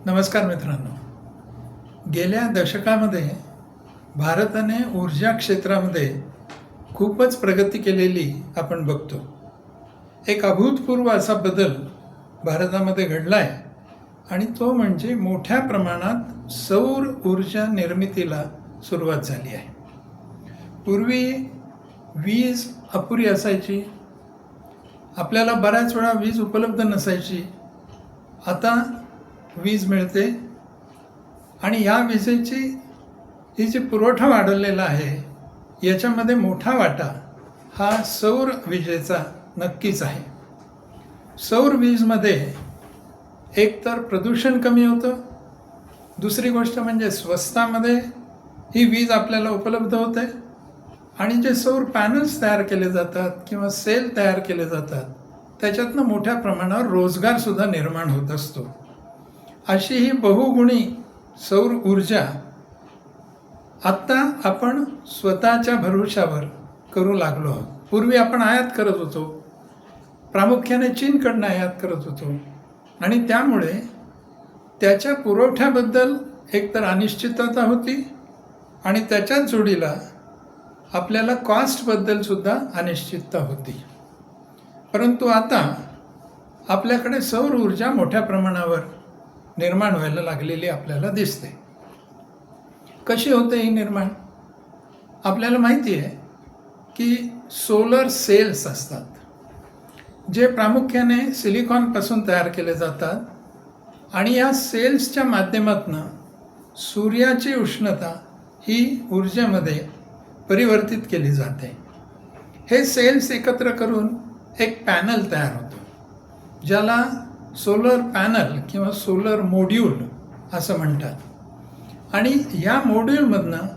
नमस्कार मित्रांनो. गेल्या दशकामध्ये भारताने ऊर्जा क्षेत्रामध्ये खूपच प्रगती केलेली आपण बघतो. एक अभूतपूर्व असा बदल भारतामध्ये घडला आहे आणि तो म्हणजे मोठ्या प्रमाणात सौर ऊर्जा निर्मितीला सुरुवात झाली आहे. पूर्वी वीज अपुरी असायची, आपल्याला बऱ्याच वेळा वीज उपलब्ध नसायची. आता वीज मिळते आणि या विजेची ही जी पुरवठा वाढवलेला आहे याच्यामध्ये मोठा वाटा हा सौर विजेचा नक्कीच आहे. सौर वीजमध्ये एकतर प्रदूषण कमी होतं, दुसरी गोष्ट म्हणजे स्वस्तामध्ये ही वीज आपल्याला उपलब्ध होते आणि जे सौर पॅनल्स तयार केले जातात किंवा सेल तयार केले जातात त्याच्यातनं मोठ्या प्रमाणावर रोजगारसुद्धा निर्माण होत असतो. अशी ही बहुगुणी सौर ऊर्जा आत्ता आपण स्वतःच्या भरोशावर करू लागलो आहोत. पूर्वी आपण आयात करत होतो, प्रामुख्याने चीनकडनं आयात करत होतो आणि त्यामुळे त्याच्या पुरवठ्याबद्दल एकतर अनिश्चितता होती आणि त्याच्याच जोडीला आपल्याला कॉस्टबद्दलसुद्धा अनिश्चितता होती. परंतु आता आपल्याकडे सौर ऊर्जा मोठ्या प्रमाणावर निर्माण व्हायला लागलेली आपल्याला दिसते. कशी होते ही निर्माण? आपल्याला माहिती आहे की सोलर सेल्स असतात जे प्रामुख्याने सिलिकॉनपासून तयार केले जातात आणि या सेल्सच्या माध्यमातून सूर्याची उष्णता ही ऊर्जेमध्ये परिवर्तित केली जाते. हे सेल्स एकत्र करून एक पॅनल तयार होतो ज्याला सोलर पॅनल किंवा सोलर मॉड्यूल असं म्हणतात आणि या मॉड्यूलमधनं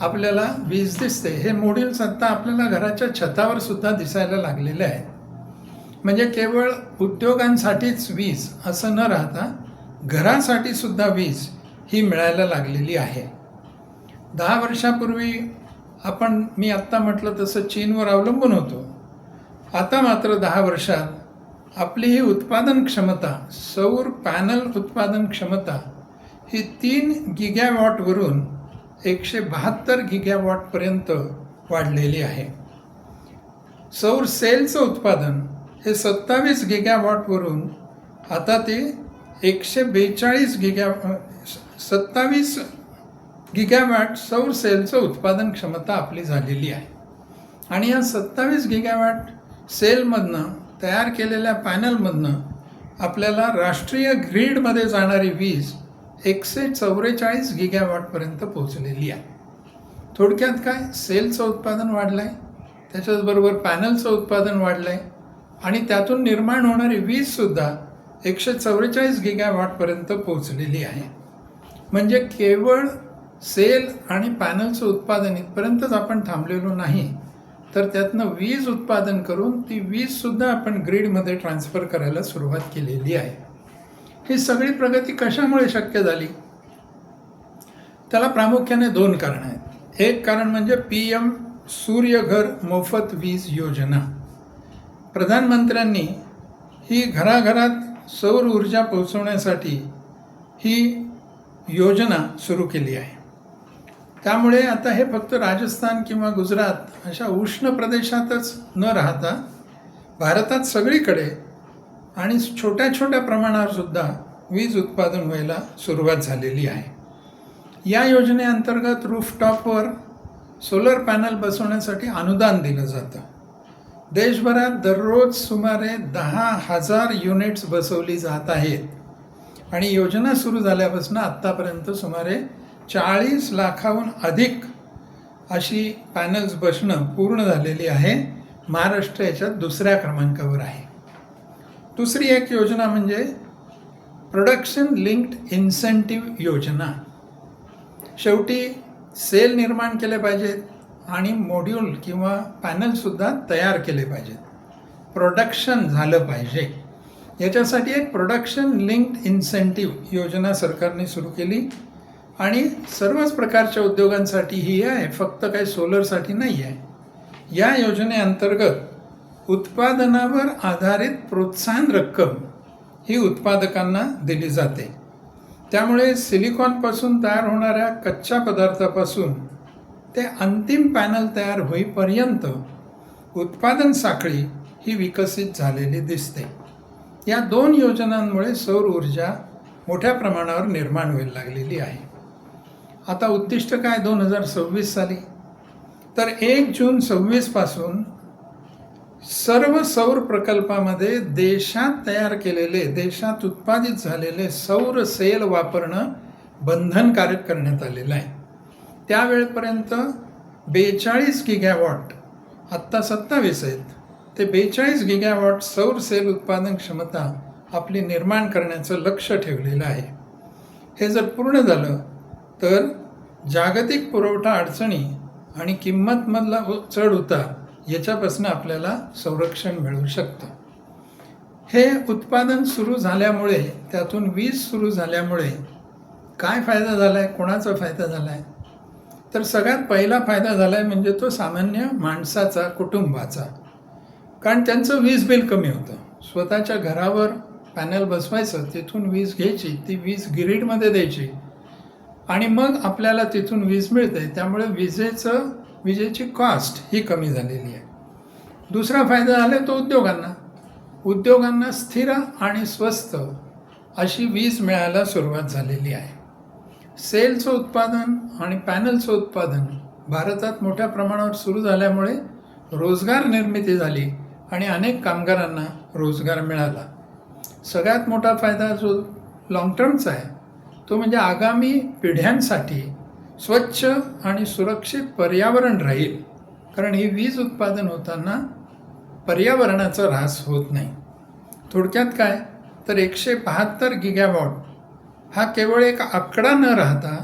आपल्याला वीज दिसते. हे मॉड्यूल्स आत्ता आपल्याला घराच्या छतावर सुद्धा दिसायला लागलेले आहेत. म्हणजे केवळ उद्योगांसाठीच वीज असं न राहता घरासाठी सुद्धा वीज ही मिळायला लागलेली आहे. 10 वर्षापूर्वी मी आत्ता म्हटलं तसं चीनवर अवलंबून होतो. आता मात्र 10 वर्षात आपली ही उत्पादन क्षमता, सौर पॅनल उत्पादन क्षमता ही 3 गिगावॉटवरून 172 गिगावॉटपर्यंत वाढलेली आहे. सौर सेलचं उत्पादन हे 27 गिगावॉटवरून आता ते 27 गिगावॉट सौर सेलचं उत्पादन क्षमता आपली झालेली आहे. आणि या 27 गिगावॉट सेलमधनं तयार केलेल्या पॅनलमधनं आपल्याला राष्ट्रीय ग्रीडमध्ये जाणारी वीज 144 गिगावॉटपर्यंत पोहोचलेली आहे. थोडक्यात काय, सेलचं उत्पादन वाढलं आहे, त्याच्याचबरोबर पॅनलचं उत्पादन वाढलं आहे आणि त्यातून निर्माण होणारी वीजसुद्धा 144 गिगावॉटपर्यंत पोहोचलेली आहे. म्हणजे केवळ सेल आणि पॅनलचं उत्पादन इथपर्यंतच आपण थांबलेलो नाही, तर त्यातनं वीज उत्पादन करून ती वीजसुद्धा आपण ग्रीडमध्ये ट्रान्सफर करायला सुरुवात केलेली आहे. ही सगळी प्रगती कशामुळे शक्य झाली? त्याला प्रामुख्याने 2 कारणं आहेत. एक कारण म्हणजे PM सूर्यघर मोफत वीज योजना. प्रधानमंत्र्यांनी ही घराघरात सौर ऊर्जा पोहोचवण्यासाठी ही योजना सुरू केली आहे. त्यामुळे आता हे फक्त राजस्थान किंवा गुजरात अशा उष्ण प्रदेशातच न राहता भारतात सगळीकडे आणि छोट्या छोट्या प्रमाणावर सुद्धा वीज उत्पादन व्हायला सुरुवात झालेली आहे. या योजनेअंतर्गत रूफटॉपवर सोलर पॅनल बसवण्यासाठी अनुदान दिलं जातं. देशभरात दररोज सुमारे 10,000 युनिट्स बसवली जात आहेत आणि योजना सुरू झाल्यापासून आत्तापर्यंत सुमारे 40 लाखाहून अधिक अशी पॅनल्स बसणं पूर्ण झालेली आहे. महाराष्ट्र याच्यात 2ऱ्या क्रमांकावर आहे. दुसरी एक योजना म्हणजे प्रोडक्शन लिंक्ड इन्सेंटिव्ह योजना. शेवटी सेल निर्माण केले पाहिजेत आणि मॉड्यूल किंवा पॅनलसुद्धा तयार केले पाहिजेत. प्रोडक्शन झालं पाहिजे. याच्यासाठी एक प्रोडक्शन लिंक्ड इन्सेंटिव्ह योजना सरकारने सुरू केली आणि सर्वच प्रकारच्या उद्योगांसाठी ही आहे, फक्त काही सोलरसाठी नाही आहे. या योजनेअंतर्गत उत्पादनावर आधारित प्रोत्साहन रक्कम ही उत्पादकांना दिली जाते. त्यामुळे सिलिकॉनपासून तयार होणाऱ्या कच्च्या पदार्थापासून ते अंतिम पॅनल तयार होईपर्यंत उत्पादन साखळी ही विकसित झालेली दिसते. या 2 योजनांमुळे सौर ऊर्जा मोठ्या प्रमाणावर निर्माण व्हायला लागलेली आहे. आता उद्दिष्ट काय 2026 साली? तर 1 जून 26 पासून सर्व सौर प्रकल्पामध्ये देशात तयार केलेले, देशात उत्पादित झालेले सौर सेल वापरणं बंधनकारक करण्यात आलेलं आहे. त्यावेळेपर्यंत 42 गिगावॉट, आत्ता 27 आहेत, ते 42 गिगावॉट सौर सेल उत्पादन क्षमता आपली निर्माण करण्याचं लक्ष ठेवलेलं आहे. हे जर पूर्ण झालं तर जागतिक पुरवठा अडचणी आणि किंमतमधला चढ उतार याच्यापासून आपल्याला संरक्षण मिळू शकतं. हे उत्पादन सुरू झाल्यामुळे, त्यातून वीज सुरू झाल्यामुळे काय फायदा झाला आहे, कोणाचा फायदा झाला आहे? तर सगळ्यात पहिला फायदा झाला आहे म्हणजे तो सामान्य माणसाचा, कुटुंबाचा. कारण त्यांचं वीज बिल कमी होतं. स्वतःच्या घरावर पॅनल बसवायचं, तिथून वीज घ्यायची, ती वीज ग्रीडमध्ये द्यायची आणि मग आपल्याला तिथून वीज मिळते. त्यामुळे विजेची कॉस्ट ही कमी झालेली आहे. दुसरा फायदा झाला तो उद्योगांना स्थिर आणि स्वस्त अशी वीज मिळायला सुरुवात झालेली आहे. सेलचं उत्पादन आणि पॅनलचं उत्पादन भारतात मोठ्या प्रमाणावर सुरू झाल्यामुळे रोजगार निर्मिती झाली आणि अनेक कामगारांना रोजगार मिळाला. सगळ्यात मोठा फायदा जो लॉंग टर्मचा आहे तो म्हणजे आगामी पिढ्यांसाठी स्वच्छ आणि सुरक्षित पर्यावरण राहील. कारण ही वीज उत्पादन होताना पर्यावरणाचा ऱ्हास होत नाही. थोडक्यात काय, तर 172 गिगावॉट हा केवळ एक आकडा न राहता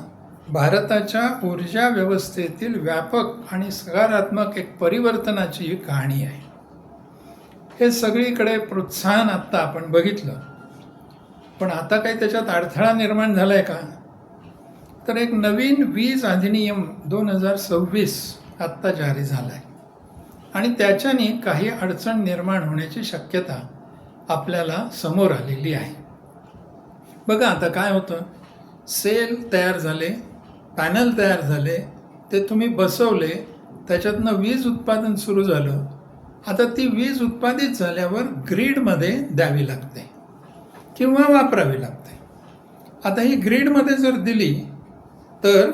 भारताच्या ऊर्जा व्यवस्थेतील व्यापक आणि सकारात्मक एक परिवर्तनाची ही कहाणी आहे. हे सगळीकडे प्रोत्साहन आत्ता आपण बघितलं, पण आता काही त्याच्यात अडथळा निर्माण झाला आहे का? तर एक नवीन वीज अधिनियम 2026 आत्ता जारी झाला आहे आणि त्याच्याने काही अडचण निर्माण होण्याची शक्यता आपल्याला समोर आलेली आहे. बघा आता काय होतं, सेल तयार झाले, पॅनल तयार झाले, ते तुम्ही बसवले, त्याच्यातनं वीज उत्पादन सुरू झालं. आता ती वीज उत्पादित झाल्यावर ग्रीडमध्ये द्यावी लागते किंवा वापरावी लागते. आता ही ग्रीडमध्ये जर दिली तर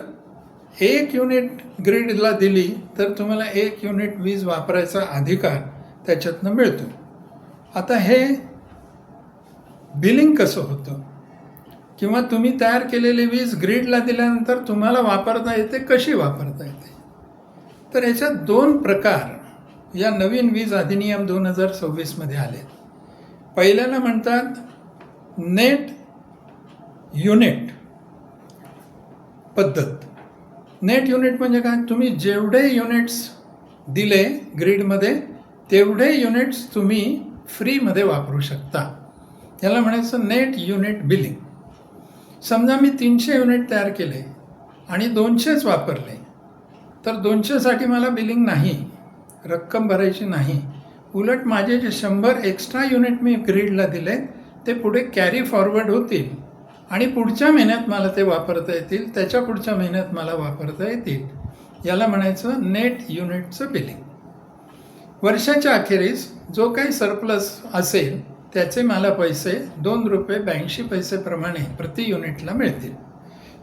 1 युनिट ग्रीडला दिली तर तुम्हाला 1 युनिट वीज वापरायचा अधिकार त्याच्यातनं मिळतो. आता हे बिलिंग कसं होतं किंवा तुम्ही तयार केलेली वीज ग्रीडला दिल्यानंतर तुम्हाला वापरता येते, कशी वापरता येते? तर याच्यात 2 प्रकार या नवीन वीज अधिनियम 2026 आले. पहिल्याला म्हणतात नेट युनिट पद्धत. नेट युनिट म्हणजे काय, तुम्ही जेवढे युनिट्स दिले ग्रीडमध्ये तेवढे युनिट्स तुम्ही फ्रीमध्ये वापरू शकता. याला म्हणायचं नेट युनिट बिलिंग. समजा मी 300 युनिट तयार केले आणि 200च वापरले तर 200साठी मला बिलिंग नाही, रक्कम भरायची नाही. उलट माझे जे 100 एक्स्ट्रा युनिट मी ग्रीडला दिले ते पुढे कॅरी फॉरवर्ड होतील आणि पुढच्या महिन्यात मला ते वापरता येतील, त्याच्या पुढच्या महिन्यात मला वापरता येतील. याला म्हणायचं नेट युनिटचं बिलिंग. वर्षाच्या अखेरीस जो काही सरप्लस असेल त्याचे मला पैसे ₹2.82 प्रमाणे प्रति युनिटला मिळतील.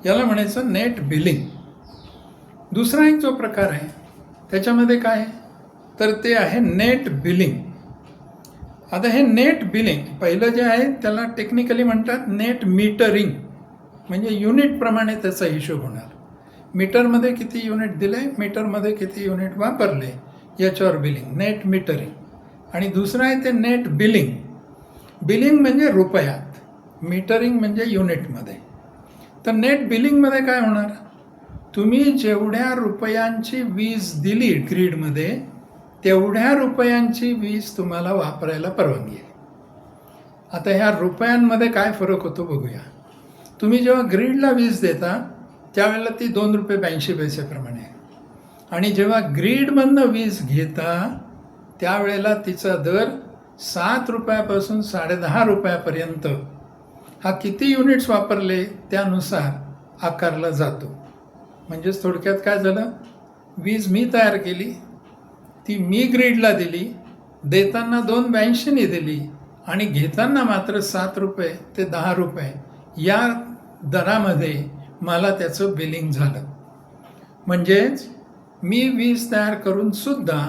याला म्हणायचं नेट बिलिंग. दुसरा एक जो प्रकार आहे त्याच्यामध्ये काय, तर ते आहे नेट बिलिंग. आता हे नेट बिलिंग पहिलं जे आहे त्याला टेक्निकली म्हणतात नेट मीटरिंग, म्हणजे युनिटप्रमाणे त्याचा हिशोब होणार. मीटरमध्ये किती युनिट दिले, मीटरमध्ये किती युनिट वापरले, याच्यावर बिलिंग, नेट मीटरिंग. आणि दुसरं आहे ते नेट बिलिंग. बिलिंग म्हणजे रुपयात, मीटरिंग म्हणजे युनिटमध्ये. तर नेट बिलिंगमध्ये काय होणार, तुम्ही जेवढ्या रुपयांची वीज दिली ग्रीडमध्ये तेवढ्या रुपयांची वीज तुम्हाला वापरायला परवानगी आहे. आता ह्या रुपयांमध्ये काय फरक होतो बघूया. तुम्ही जेव्हा ग्रीडला वीज देता त्यावेळेला ती ₹2.82 प्रमाणे आहे आणि जेव्हा ग्रीडमधनं वीज घेता त्यावेळेला तिचा दर ₹7 पासून ₹10.5 पर्यंत हा किती युनिट्स वापरले त्यानुसार आकारला जातो. म्हणजेच थोडक्यात काय झालं, वीज मी तयार केली, ती मी ग्रीडला दिली, देताना 282 दिली आणि घेताना मात्र 7 रुपये ते 10 रुपये या दरामध्ये मला त्याचं बिलिंग झालं. म्हणजेच मी वीज तयार करून सुद्धा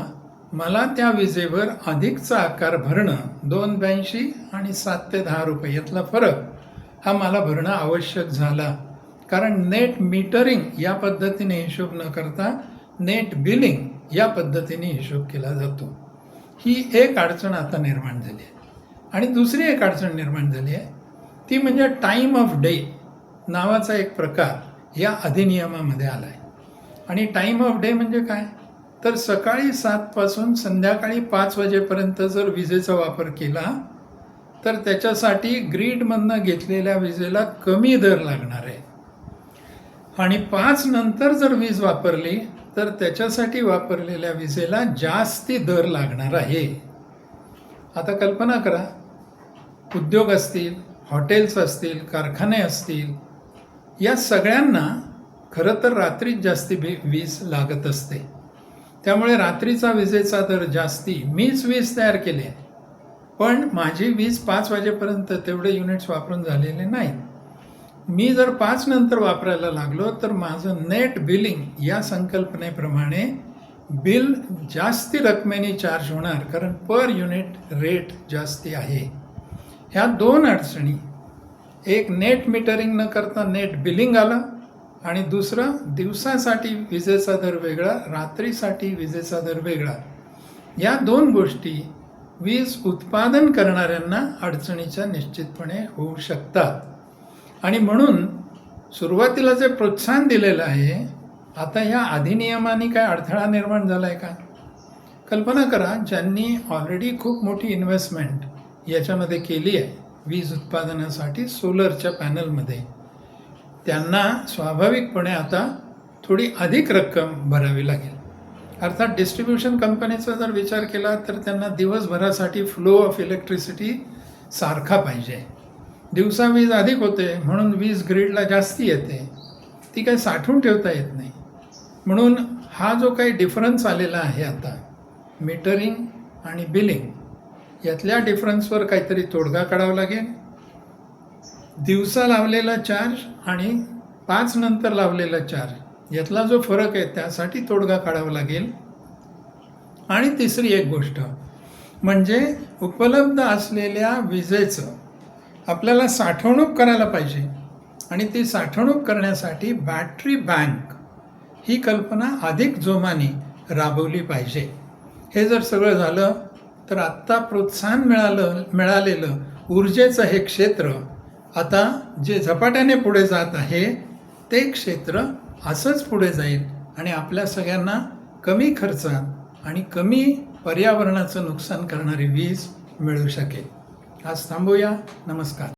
मला त्या विजेवर अधिकचा आकार भरणं, 282 आणि 7 ते 10 रुपये यातला फरक हा मला भरणं आवश्यक झाला. कारण नेट मीटरिंग या पद्धतीने हिशोब न करता नेट बिलिंग या पद्धतीने हिशोब केला जातो. ही एक अडचण आता निर्माण झाली आहे. आणि दुसरी एक अडचण निर्माण झाली आहे ती म्हणजे टाईम ऑफ डे नावाचा एक प्रकार या अधिनियमामध्ये आला आहे. आणि टाईम ऑफ डे म्हणजे काय, तर सकाळी 7 पासून संध्याकाळी 5 वाजेपर्यंत जर विजेचा वापर केला तर त्याच्यासाठी ग्रीडमधनं घेतलेल्या विजेला कमी दर लागणार आहे आणि 5 नंतर जर वीज वापरली तर त्याच्यासाठी वापरलेल्या विजेला जास्ती दर लागणार आहे. आता कल्पना करा, उद्योग असतील, हॉटेल्स असतील, कारखाने असतील, या सगळ्यांना खरं तर रात्रीच जास्ती वीज लागत असते. त्यामुळे रात्रीचा विजेचा दर जास्ती. मीच वीज तयार केली आहे पण माझी वीज 5 वाजेपर्यंत तेवढे युनिट्स वापरून झालेले नाहीत. मी जर 5 नंतर वापरायला लागलो तर माझं नेट बिलिंग या संकल्पनेप्रमाणे बिल जास्ती रकमेने चार्ज होणार, कारण पर युनिट रेट जास्ती आहे. ह्या 2 अडचणी, एक नेट मीटरिंग न करता नेट बिलिंग आलं आणि दुसरं दिवसासाठी विजेचा दर वेगळा, रात्रीसाठी विजेचा दर वेगळा, या 2 गोष्टी वीज उत्पादन करणाऱ्यांना अडचणीच्या निश्चितपणे होऊ शकतात. आणि म्हणून सुरुवातीला जे प्रोत्साहन दिलेलं आहे, आता ह्या अधिनियमाने काय अडथळा निर्माण झाला आहे का? कल्पना करा, ज्यांनी ऑलरेडी खूप मोठी इन्व्हेस्टमेंट याच्यामध्ये केली आहे वीज उत्पादनासाठी सोलरच्या पॅनलमध्ये, त्यांना स्वाभाविकपणे आता थोडी अधिक रक्कम भरावी लागेल. अर्थात डिस्ट्रीब्युशन कंपनीचा जर विचार केला तर त्यांना दिवसभरासाठी फ्लो ऑफ इलेक्ट्रिसिटी सारखा पाहिजे. दिवसा वीज अधिक होते म्हणून वीज ग्रीडला जास्ती येते, ती काही साठवून ठेवता येत नाही. म्हणून हा जो काही डिफरन्स आलेला आहे आता मीटरिंग आणि बिलिंग यातल्या डिफरन्सवर काहीतरी तोडगा काढावा लागेल. दिवसा लावलेला चार्ज आणि 5 नंतर लावलेला चार्ज यातला जो फरक आहे त्यासाठी तोडगा काढावा लागेल. आणि तिसरी एक गोष्ट म्हणजे उपलब्ध असलेल्या विजेचं आपल्याला साठवणूक करायला पाहिजे आणि ती साठवणूक करण्यासाठी बॅटरी बँक ही कल्पना अधिक जोमाने राबवली पाहिजे. हे जर सगळं झालं तर आत्ता प्रोत्साहन मिळालेलं ऊर्जेचं हे क्षेत्र आता जे झपाट्याने पुढे जात आहे ते क्षेत्र असंच पुढे जाईल आणि आपल्या सगळ्यांना कमी खर्चात आणि कमी पर्यावरणाचं नुकसान करणारी वीज मिळू शकेल. आज थांबूया. नमस्कार.